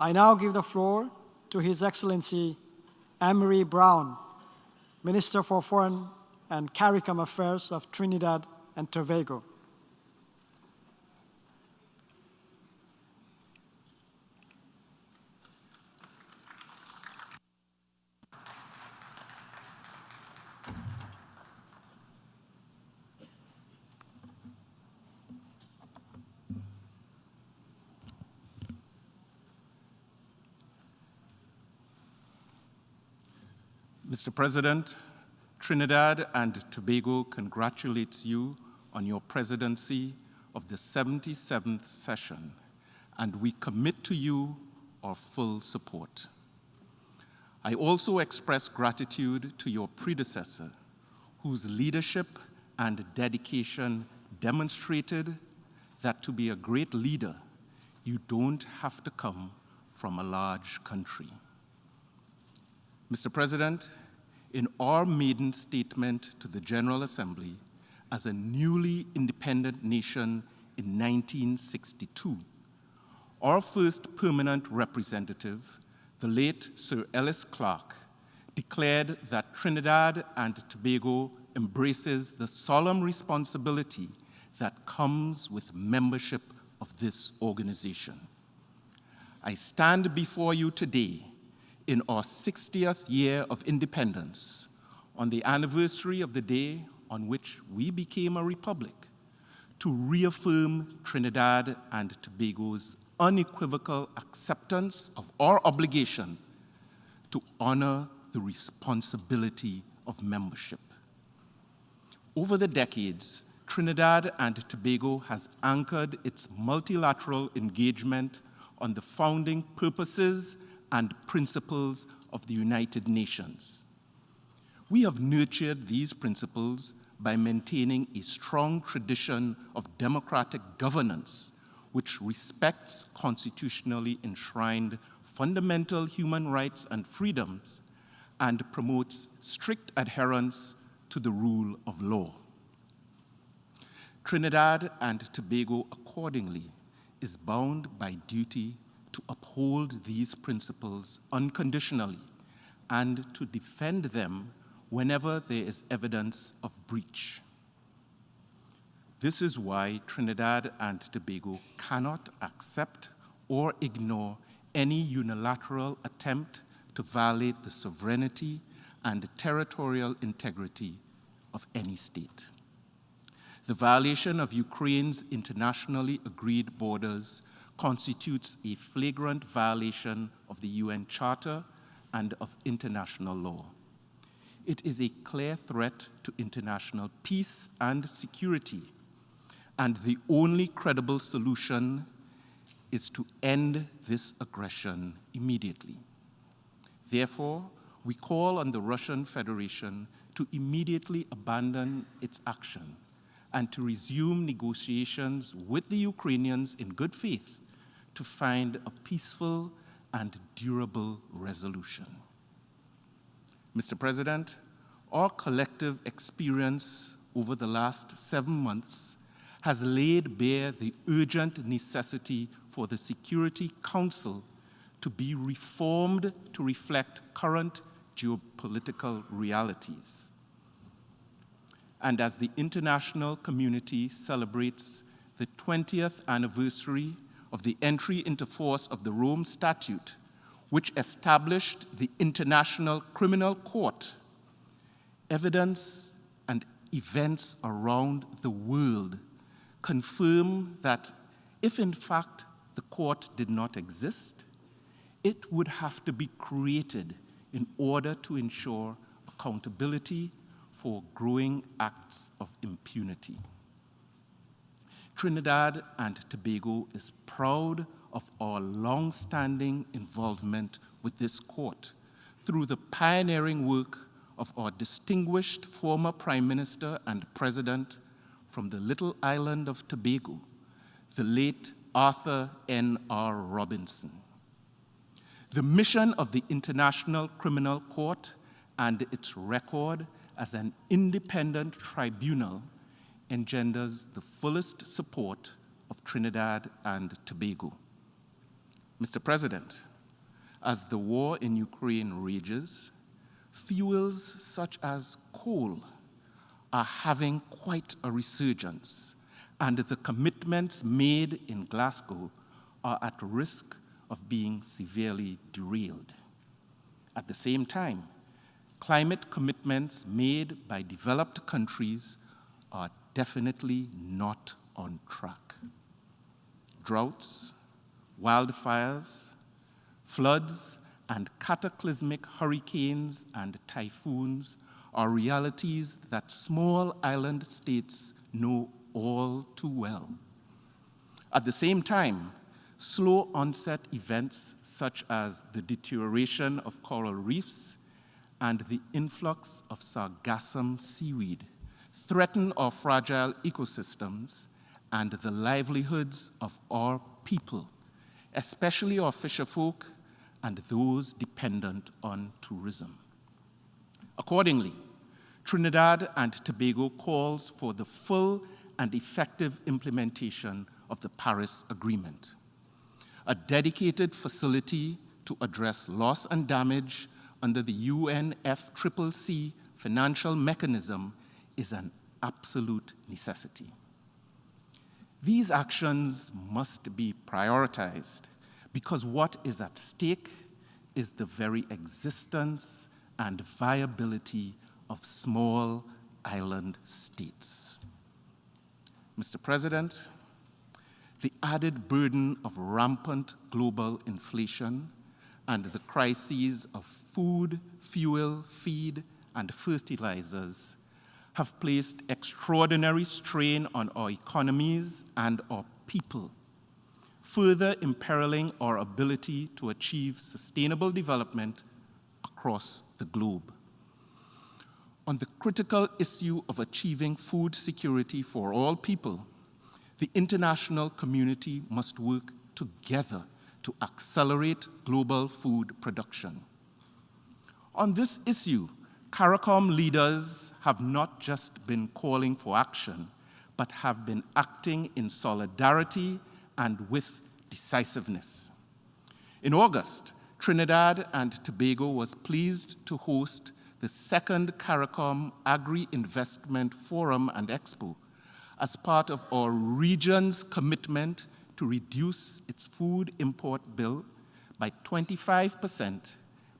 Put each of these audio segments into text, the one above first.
I now give the floor to His Excellency Amery Browne, Minister for Foreign and CARICOM Affairs of Trinidad and Tobago. Mr. President, Trinidad and Tobago congratulates you on your presidency of the 77th session, and we commit to you our full support. I also express gratitude to your predecessor, whose leadership and dedication demonstrated that to be a great leader, you don't have to come from a large country. Mr. President, in our maiden statement to the General Assembly as a newly independent nation in 1962, our first permanent representative, the late Sir Ellis Clarke, declared that Trinidad and Tobago embraces the solemn responsibility that comes with membership of this organization. I stand before you today in our 60th year of independence, on the anniversary of the day on which we became a republic, to reaffirm Trinidad and Tobago's unequivocal acceptance of our obligation to honor the responsibility of membership. Over the decades, Trinidad and Tobago has anchored its multilateral engagement on the founding purposes and principles of the United Nations. We have nurtured these principles by maintaining a strong tradition of democratic governance, which respects constitutionally enshrined fundamental human rights and freedoms and promotes strict adherence to the rule of law. Trinidad and Tobago, accordingly, is bound by duty to uphold these principles unconditionally and to defend them whenever there is evidence of breach. This is why Trinidad and Tobago cannot accept or ignore any unilateral attempt to violate the sovereignty and territorial integrity of any state. The violation of Ukraine's internationally agreed borders constitutes a flagrant violation of the UN Charter and of international law. It is a clear threat to international peace and security, and the only credible solution is to end this aggression immediately. Therefore, we call on the Russian Federation to immediately abandon its action and to resume negotiations with the Ukrainians in good faith to find a peaceful and durable resolution. Mr. President, our collective experience over the last 7 months has laid bare the urgent necessity for the Security Council to be reformed to reflect current geopolitical realities. And as the international community celebrates the 20th anniversary of the entry into force of the Rome Statute, which established the International Criminal Court, evidence and events around the world confirm that if in fact the court did not exist, it would have to be created in order to ensure accountability for growing acts of impunity. Trinidad and Tobago is proud of our long-standing involvement with this court through the pioneering work of our distinguished former Prime Minister and President from the little island of Tobago, the late Arthur N.R. Robinson. The mission of the International Criminal Court and its record as an independent tribunal engenders the fullest support of Trinidad and Tobago. Mr. President, as the war in Ukraine rages, fuels such as coal are having quite a resurgence, and the commitments made in Glasgow are at risk of being severely derailed. At the same time, climate commitments made by developed countries are definitely not on track. Droughts, wildfires, floods, and cataclysmic hurricanes and typhoons are realities that small island states know all too well. At the same time, slow onset events such as the deterioration of coral reefs and the influx of sargassum seaweed threaten our fragile ecosystems and the livelihoods of our people, especially our fisherfolk and those dependent on tourism. Accordingly, Trinidad and Tobago calls for the full and effective implementation of the Paris Agreement. A dedicated facility to address loss and damage under the UNFCCC financial mechanism is an absolute necessity. These actions must be prioritized because what is at stake is the very existence and viability of small island states. Mr. President, the added burden of rampant global inflation and the crises of food, fuel, feed, and fertilizers have placed extraordinary strain on our economies and our people, further imperiling our ability to achieve sustainable development across the globe. On the critical issue of achieving food security for all people, the international community must work together to accelerate global food production. On this issue, CARICOM leaders have not just been calling for action, but have been acting in solidarity and with decisiveness. In August, Trinidad and Tobago was pleased to host the second CARICOM Agri-Investment Forum and Expo as part of our region's commitment to reduce its food import bill by 25%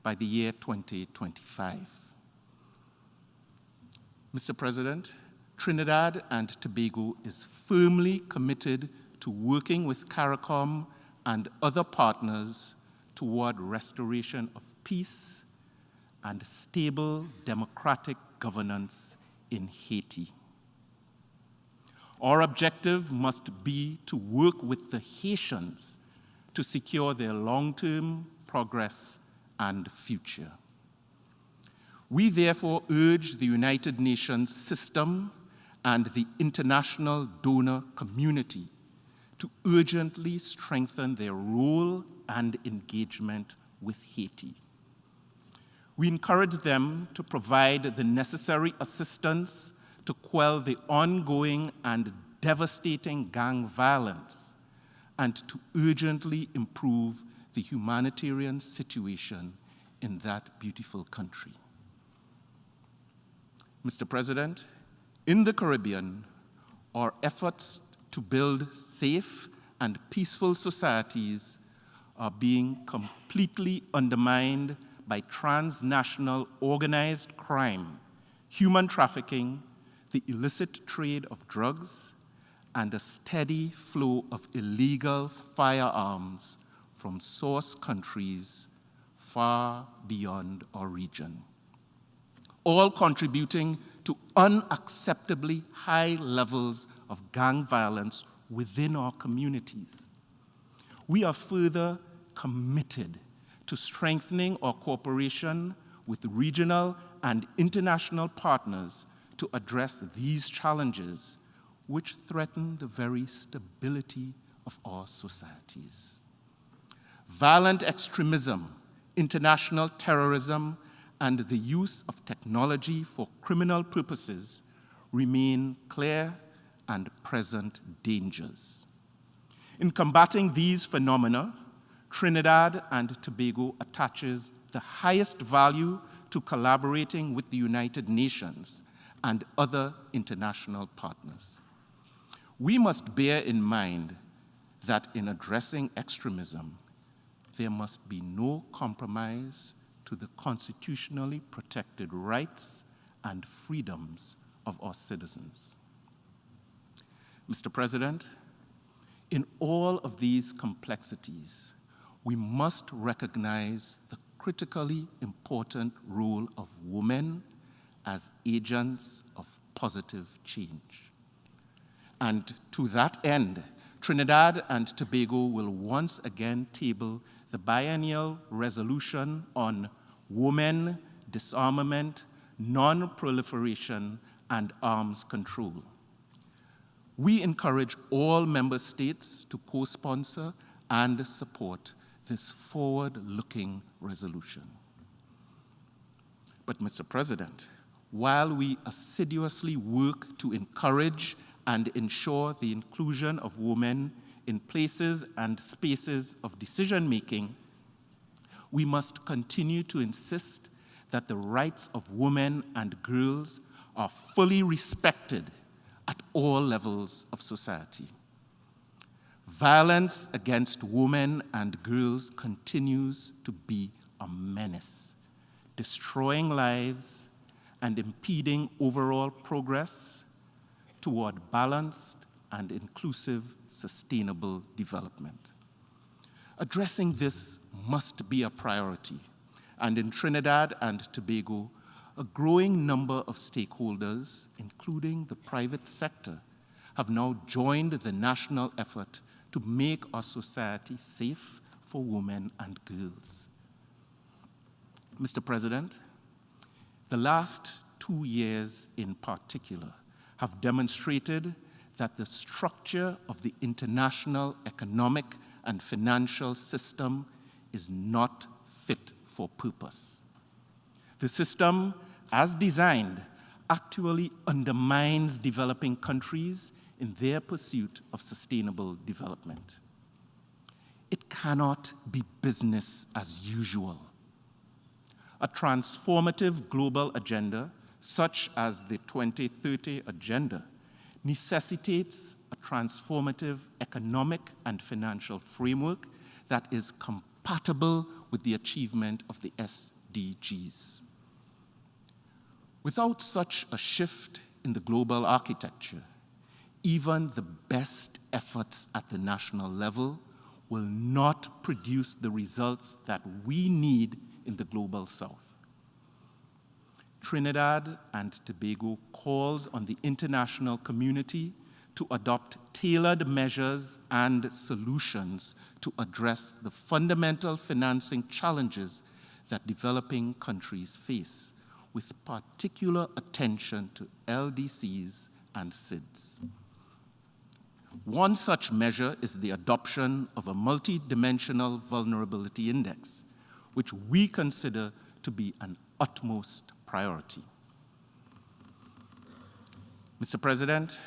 by the year 2025. Mr. President, Trinidad and Tobago is firmly committed to working with CARICOM and other partners toward restoration of peace and stable democratic governance in Haiti. Our objective must be to work with the Haitians to secure their long-term progress and future. We therefore urge the United Nations system and the international donor community to urgently strengthen their role and engagement with Haiti. We encourage them to provide the necessary assistance to quell the ongoing and devastating gang violence and to urgently improve the humanitarian situation in that beautiful country. Mr. President, in the Caribbean, our efforts to build safe and peaceful societies are being completely undermined by transnational organized crime, human trafficking, the illicit trade of drugs, and a steady flow of illegal firearms from source countries far beyond our region, all contributing to unacceptably high levels of gang violence within our communities. We are further committed to strengthening our cooperation with regional and international partners to address these challenges, which threaten the very stability of our societies. Violent extremism, international terrorism, and the use of technology for criminal purposes remain clear and present dangers. In combating these phenomena, Trinidad and Tobago attaches the highest value to collaborating with the United Nations and other international partners. We must bear in mind that in addressing extremism, there must be no compromise to the constitutionally protected rights and freedoms of our citizens. Mr. President, in all of these complexities, we must recognize the critically important role of women as agents of positive change. And to that end, Trinidad and Tobago will once again table the biennial resolution on women, disarmament, non-proliferation, and arms control. We encourage all member states to co-sponsor and support this forward-looking resolution. But, Mr. President, while we assiduously work to encourage and ensure the inclusion of women in places and spaces of decision-making, we must continue to insist that the rights of women and girls are fully respected at all levels of society. Violence against women and girls continues to be a menace, destroying lives and impeding overall progress toward balanced and inclusive sustainable development. Addressing this must be a priority, and in Trinidad and Tobago, a growing number of stakeholders, including the private sector, have now joined the national effort to make our society safe for women and girls. Mr. President, the last 2 years in particular have demonstrated that the structure of the international economic and financial system is not fit for purpose. The system, as designed, actually undermines developing countries in their pursuit of sustainable development. It cannot be business as usual. A transformative global agenda, such as the 2030 Agenda, necessitates a transformative economic and financial framework that is compatible with the achievement of the SDGs. Without such a shift in the global architecture, even the best efforts at the national level will not produce the results that we need in the global south. Trinidad and Tobago calls on the international community to adopt tailored measures and solutions to address the fundamental financing challenges that developing countries face, with particular attention to LDCs and SIDS. One such measure is the adoption of a multidimensional vulnerability index, which we consider to be an utmost priority. Mr. President,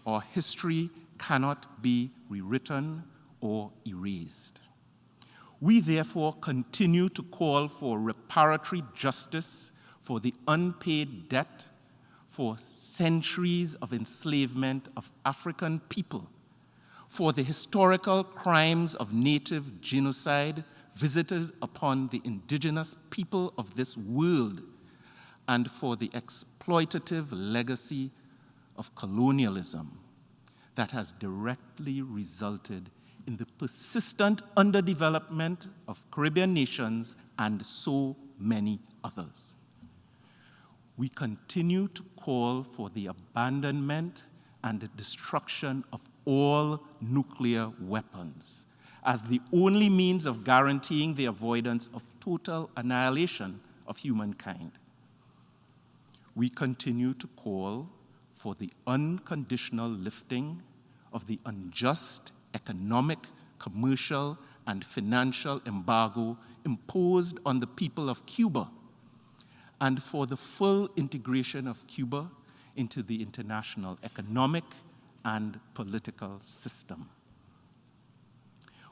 our history cannot be rewritten or erased. We therefore continue to call for reparatory justice for the unpaid debt for centuries of enslavement of African people, for the historical crimes of native genocide visited upon the indigenous people of this world, and for the exploitative legacy of colonialism that has directly resulted in the persistent underdevelopment of Caribbean nations and so many others. We continue to call for the abandonment and the destruction of all nuclear weapons as the only means of guaranteeing the avoidance of total annihilation of humankind. We continue to call for the unconditional lifting of the unjust economic, commercial, and financial embargo imposed on the people of Cuba, and for the full integration of Cuba into the international economic and political system.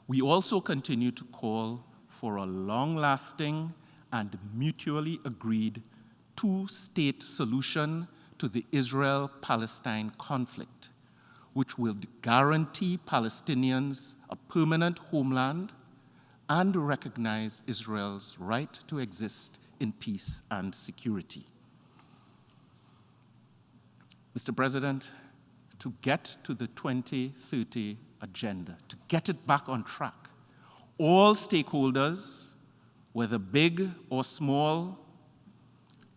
We also continue to call for a long-lasting and mutually agreed two-state solution to the Israel-Palestine conflict, which will guarantee Palestinians a permanent homeland and recognize Israel's right to exist in peace and security. Mr. President, to get to the 2030 agenda, to get it back on track, all stakeholders, whether big or small,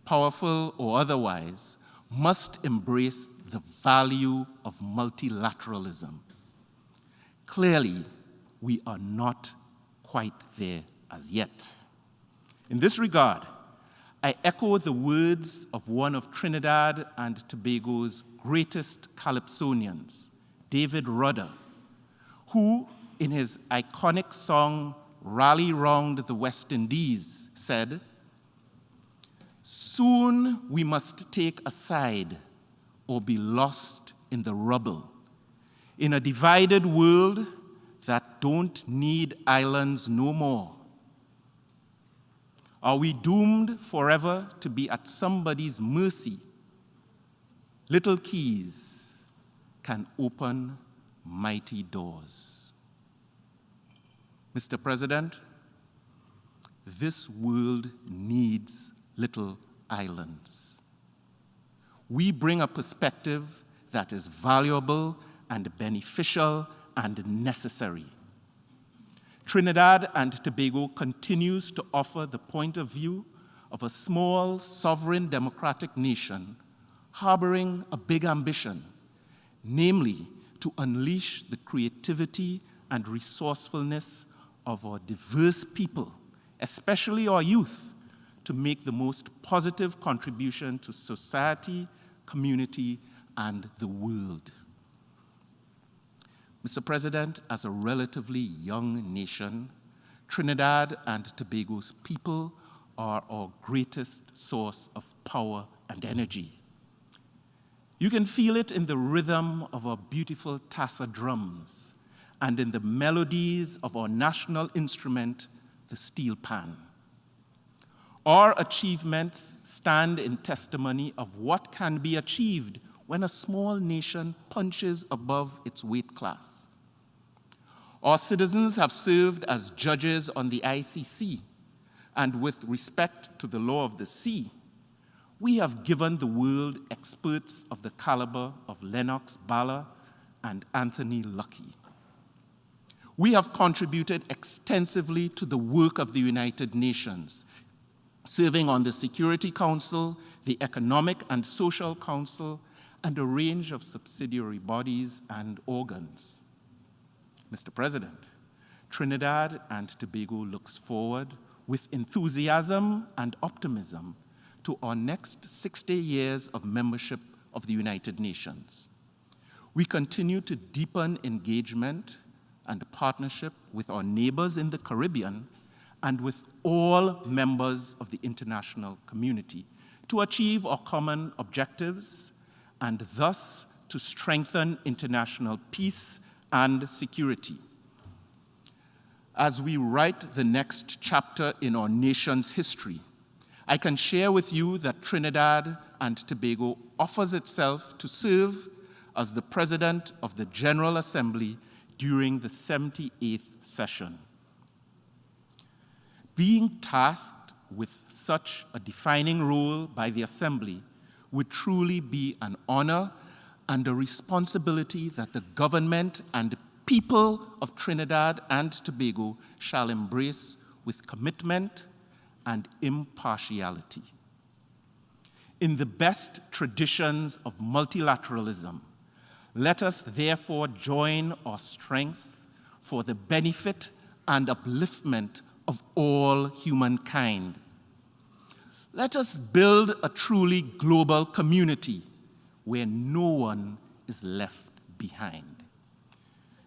powerful or otherwise, must embrace the value of multilateralism. Clearly, we are not quite there as yet. In this regard, I echo the words of one of Trinidad and Tobago's greatest calypsonians, David Rudder, who, in his iconic song, Rally Round the West Indies, said, "Soon we must take a side or be lost in the rubble, in a divided world that don't need islands no more. Are we doomed forever to be at somebody's mercy? Little keys can open mighty doors." Mr. President, this world needs little islands. We bring a perspective that is valuable and beneficial and necessary. Trinidad and Tobago continues to offer the point of view of a small, sovereign, democratic nation harboring a big ambition, namely to unleash the creativity and resourcefulness of our diverse people, especially our youth, to make the most positive contribution to society, community, and the world. Mr. President, as a relatively young nation, Trinidad and Tobago's people are our greatest source of power and energy. You can feel it in the rhythm of our beautiful tassa drums and in the melodies of our national instrument, the steel pan. Our achievements stand in testimony of what can be achieved when a small nation punches above its weight class. Our citizens have served as judges on the ICC, and with respect to the law of the sea, we have given the world experts of the caliber of Lennox Bala and Anthony Luckey. We have contributed extensively to the work of the United Nations, serving on the Security Council, the Economic and Social Council, and a range of subsidiary bodies and organs. Mr. President, Trinidad and Tobago looks forward with enthusiasm and optimism to our next 60 years of membership of the United Nations. We continue to deepen engagement and partnership with our neighbors in the Caribbean and with all members of the international community to achieve our common objectives and thus to strengthen international peace and security. As we write the next chapter in our nation's history, I can share with you that Trinidad and Tobago offers itself to serve as the President of the General Assembly during the 78th session. Being tasked with such a defining role by the Assembly would truly be an honor and a responsibility that the government and people of Trinidad and Tobago shall embrace with commitment and impartiality. In the best traditions of multilateralism, let us therefore join our strengths for the benefit and upliftment of all humankind. Let us build a truly global community where no one is left behind.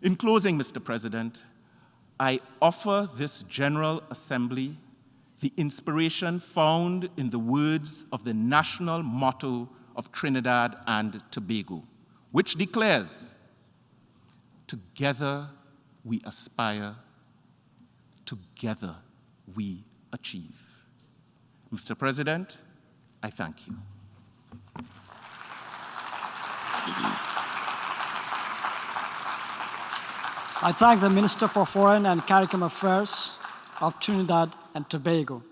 In closing, Mr. President, I offer this General Assembly the inspiration found in the words of the national motto of Trinidad and Tobago, which declares, "Together we aspire together we achieve. Mr. President, I thank you. I thank the Minister for Foreign and CARICOM Affairs of Trinidad and Tobago.